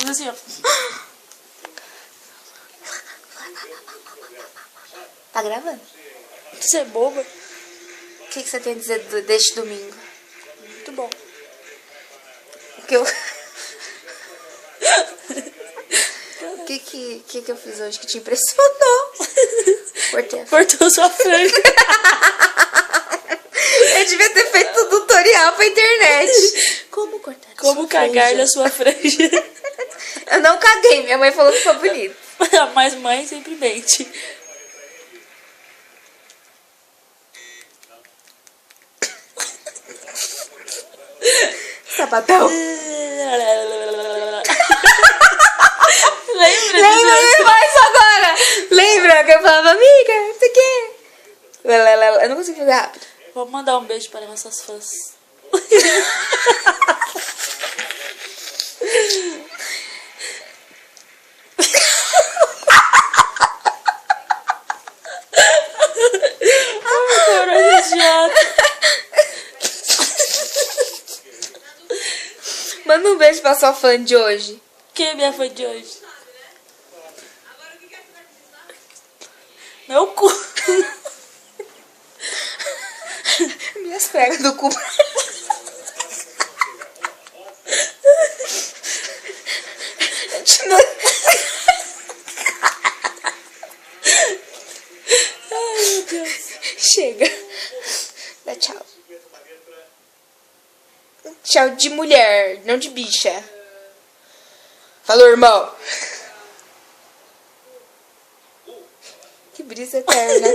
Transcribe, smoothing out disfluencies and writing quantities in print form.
Assim, ó. Tá gravando? Você é boba. O que você tem a dizer deste domingo? Muito bom. O que eu... O que eu fiz hoje que te impressionou? Cortei. Cortou sua franja. Eu devia ter feito um tutorial pra internet. Como cortar Como sua cagar franja? na sua franja. Eu não caguei, minha mãe falou que ficou bonito. Mas mãe sempre mente. Sapatão. Lembra mais agora. Lembra que eu falava, amiga, não sei o quê. Eu não consigo fazer rápido. Vamos mandar um beijo para nossas fãs. Ai, idiota. Manda um beijo pra sua fã de hoje. Quem é minha fã de hoje? Meu cu. Minhas pregas do cu. Ai, meu Deus. Chega. Dá tchau. Tchau de mulher, não de bicha. Falou, irmão. Que brisa eterna.